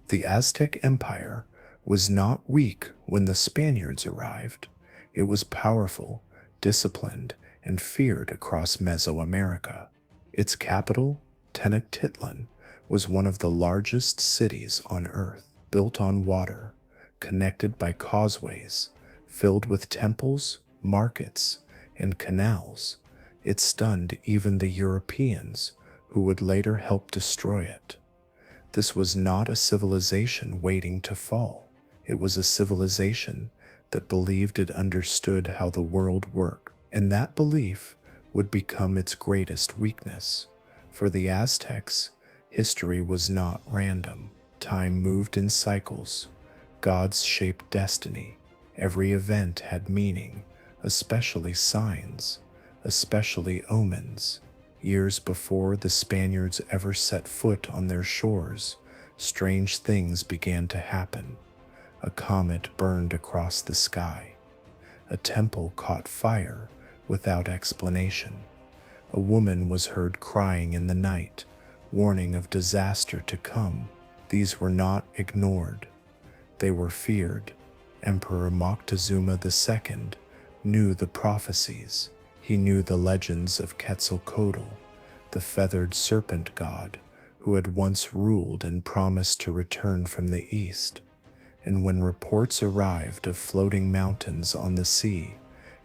The Aztec Empire was not weak when the Spaniards arrived. It was powerful, disciplined, and feared across Mesoamerica. Its capital, Tenochtitlan, was one of the largest cities on Earth, built on water, connected by causeways, filled with temples, markets, and canals. It stunned even the Europeans who would later help destroy it. This was not a civilization waiting to fall. It was a civilization that believed it understood how the world worked, and that belief would become its greatest weakness. For the Aztecs, history was not random. Time moved in cycles. Gods shaped destiny. Every event had meaning, especially signs, especially omens. Years before the Spaniards ever set foot on their shores, strange things began to happen. A comet burned across the sky. A temple caught fire without explanation. A woman was heard crying in the night, warning of disaster to come. These were not ignored. They were feared. Emperor Moctezuma II knew the prophecies. He knew the legends of Quetzalcoatl, the feathered serpent god who had once ruled and promised to return from the east. And when reports arrived of floating mountains on the sea,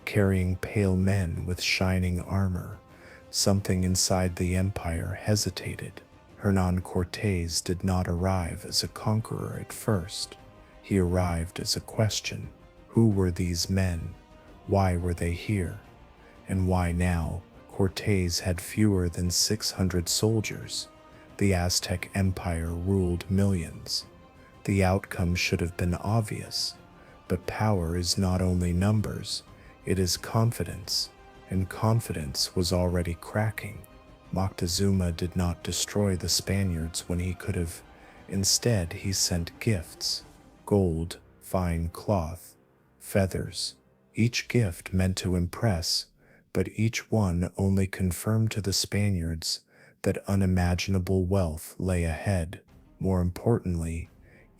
carrying pale men with shining armor, something inside the empire hesitated. Hernán Cortés did not arrive as a conqueror at first. He arrived as a question. Who were these men? Why were they here? And why now? Cortés had fewer than 600 soldiers. The Aztec Empire ruled millions. The outcome should have been obvious, but power is not only numbers, it is confidence, and confidence was already cracking. Moctezuma did not destroy the Spaniards when he could have. Instead, he sent gifts: gold, fine cloth, feathers. Each gift meant to impress, but each one only confirmed to the Spaniards that unimaginable wealth lay ahead. More importantly,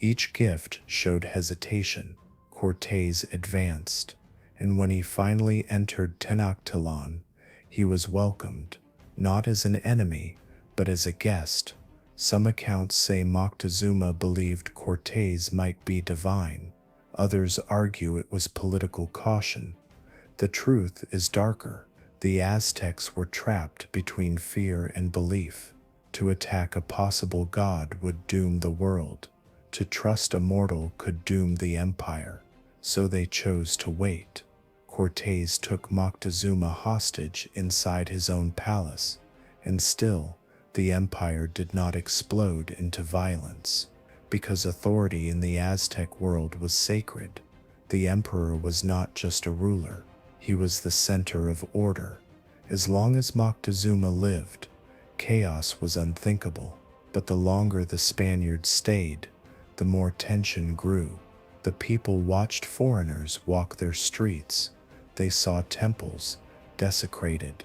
each gift showed hesitation. Cortés advanced, and when he finally entered Tenochtitlan, he was welcomed, not as an enemy, but as a guest. Some accounts say Moctezuma believed Cortés might be divine. Others argue it was political caution. The truth is darker. The Aztecs were trapped between fear and belief. To attack a possible god would doom the world. To trust a mortal could doom the empire. So they chose to wait. Cortés took Moctezuma hostage inside his own palace, and still, the empire did not explode into violence. Because authority in the Aztec world was sacred, the emperor was not just a ruler, he was the center of order. As long as Moctezuma lived, chaos was unthinkable. But the longer the Spaniards stayed, the more tension grew. The people watched foreigners walk their streets. They saw temples desecrated.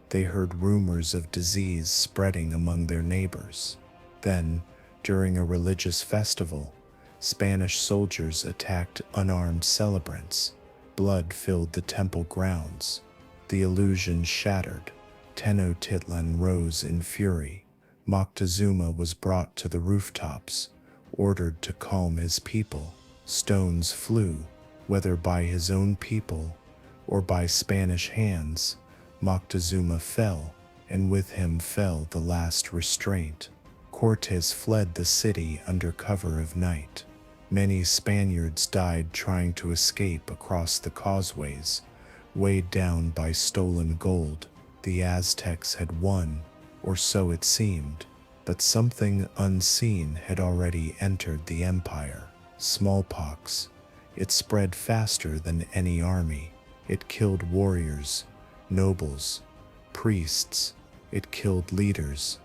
They heard rumors of disease spreading among their neighbors. Then, during a religious festival, Spanish soldiers attacked unarmed celebrants. Blood filled the temple grounds. The illusion shattered. Tenochtitlan rose in fury. Moctezuma was brought to the rooftops, ordered to calm his people. Stones flew, whether by his own people or by Spanish hands. Moctezuma fell, and with him fell the last restraint. Cortés fled the city under cover of night. Many Spaniards died trying to escape across the causeways, weighed down by stolen gold. The Aztecs had won, or so it seemed, but something unseen had already entered the empire. Smallpox. It spread faster than any army. It killed warriors, nobles, priests. It killed leaders.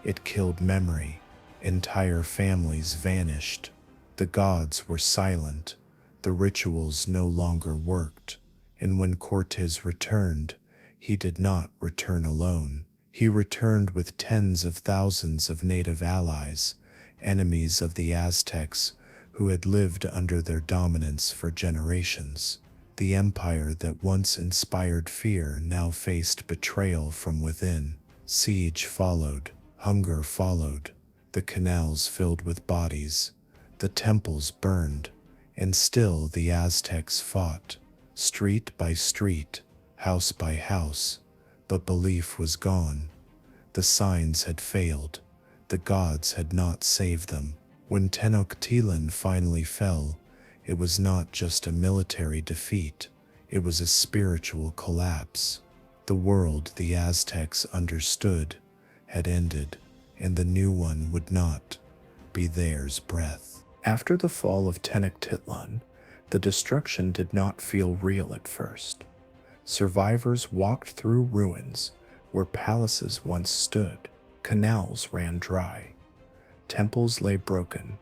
It killed memory. Entire families vanished. The gods were silent. The rituals no longer worked. And when Cortés returned, he did not return alone. He returned with tens of thousands of native allies, enemies of the Aztecs who had lived under their dominance for generations. The empire that once inspired fear now faced betrayal from within. Siege followed, hunger followed, the canals filled with bodies, the temples burned, and still the Aztecs fought, street by street, house by house, but belief was gone. The signs had failed, the gods had not saved them. When Tenochtitlan finally fell, it was not just a military defeat, it was a spiritual collapse. The world the Aztecs understood had ended, and the new one would not be theirs breath. After the fall of Tenochtitlan, the destruction did not feel real at first. Survivors walked through ruins where palaces once stood, canals ran dry, temples lay broken.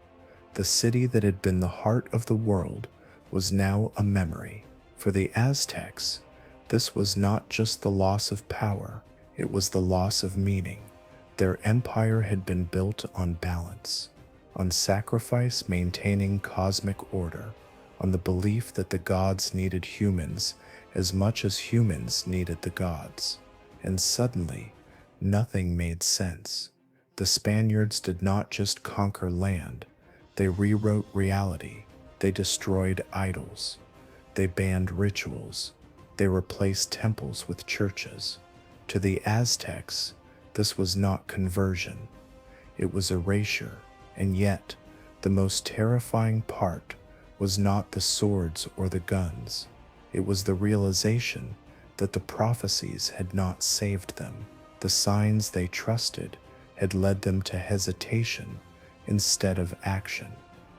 The city that had been the heart of the world was now a memory. For the Aztecs, this was not just the loss of power, it was the loss of meaning. Their empire had been built on balance, on sacrifice maintaining cosmic order, on the belief that the gods needed humans as much as humans needed the gods. And suddenly, nothing made sense. The Spaniards did not just conquer land, they rewrote reality. They destroyed idols. They banned rituals. They replaced temples with churches. To the Aztecs, this was not conversion. It was erasure. And yet, the most terrifying part was not the swords or the guns. It was the realization that the prophecies had not saved them. The signs they trusted had led them to hesitation instead of action.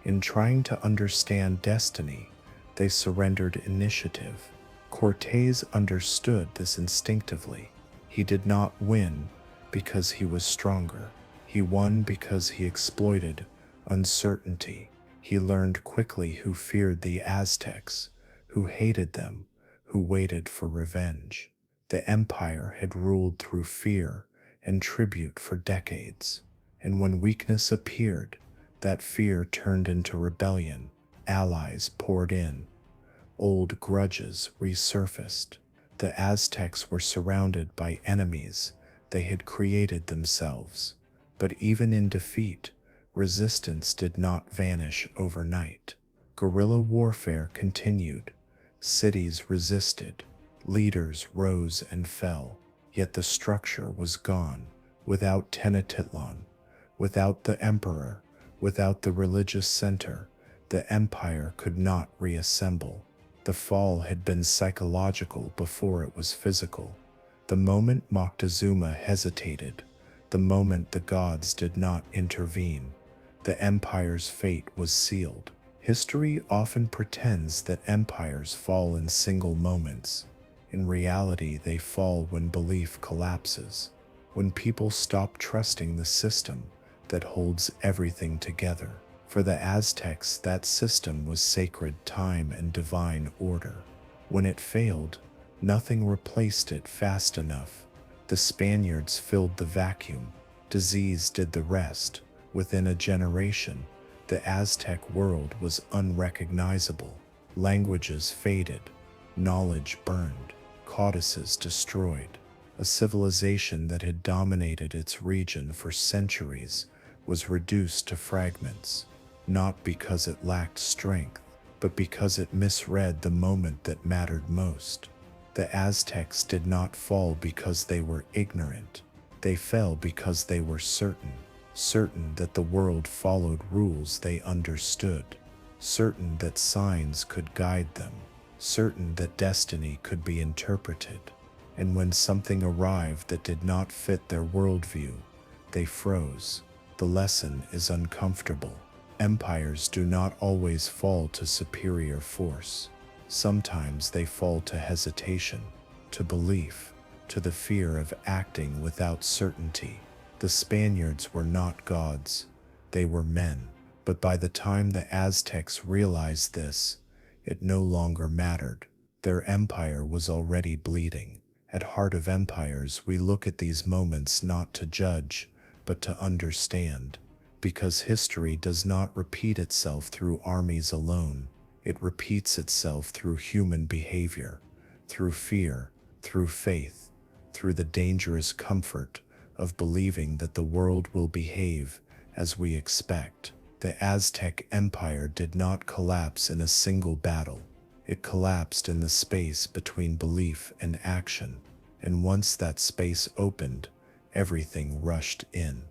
In trying to understand destiny, they surrendered initiative. Cortés understood this instinctively. He did not win because he was stronger. He won because he exploited uncertainty. He learned quickly who feared the Aztecs, who hated them, who waited for revenge. The empire had ruled through fear and tribute for decades, and when weakness appeared, that fear turned into rebellion. Allies poured in. Old grudges resurfaced. The Aztecs were surrounded by enemies they had created themselves. But even in defeat, resistance did not vanish overnight. Guerrilla warfare continued. Cities resisted. Leaders rose and fell. Yet the structure was gone. Without Tenochtitlan, without the emperor, without the religious center, the empire could not reassemble. The fall had been psychological before it was physical. The moment Moctezuma hesitated, the moment the gods did not intervene, the empire's fate was sealed. History often pretends that empires fall in single moments. In reality, they fall when belief collapses, when people stop trusting the system that holds everything together. For the Aztecs, that system was sacred time and divine order. When it failed, nothing replaced it fast enough. The Spaniards filled the vacuum. Disease did the rest. Within a generation, the Aztec world was unrecognizable. Languages faded. Knowledge burned. Codices destroyed. A civilization that had dominated its region for centuries was reduced to fragments, not because it lacked strength, but because it misread the moment that mattered most. The Aztecs did not fall because they were ignorant. They fell because they were certain that the world followed rules they understood, certain that signs could guide them, certain that destiny could be interpreted. And when something arrived that did not fit their worldview, they froze. The lesson is uncomfortable. Empires do not always fall to superior force. Sometimes they fall to hesitation, to belief, to the fear of acting without certainty. The Spaniards were not gods, they were men. But by the time the Aztecs realized this, it no longer mattered. Their empire was already bleeding. At Heart of Empires, we look at these moments not to judge, but to understand. Because history does not repeat itself through armies alone. It repeats itself through human behavior, through fear, through faith, through the dangerous comfort of believing that the world will behave as we expect. The Aztec Empire did not collapse in a single battle. It collapsed in the space between belief and action. And once that space opened, everything rushed in.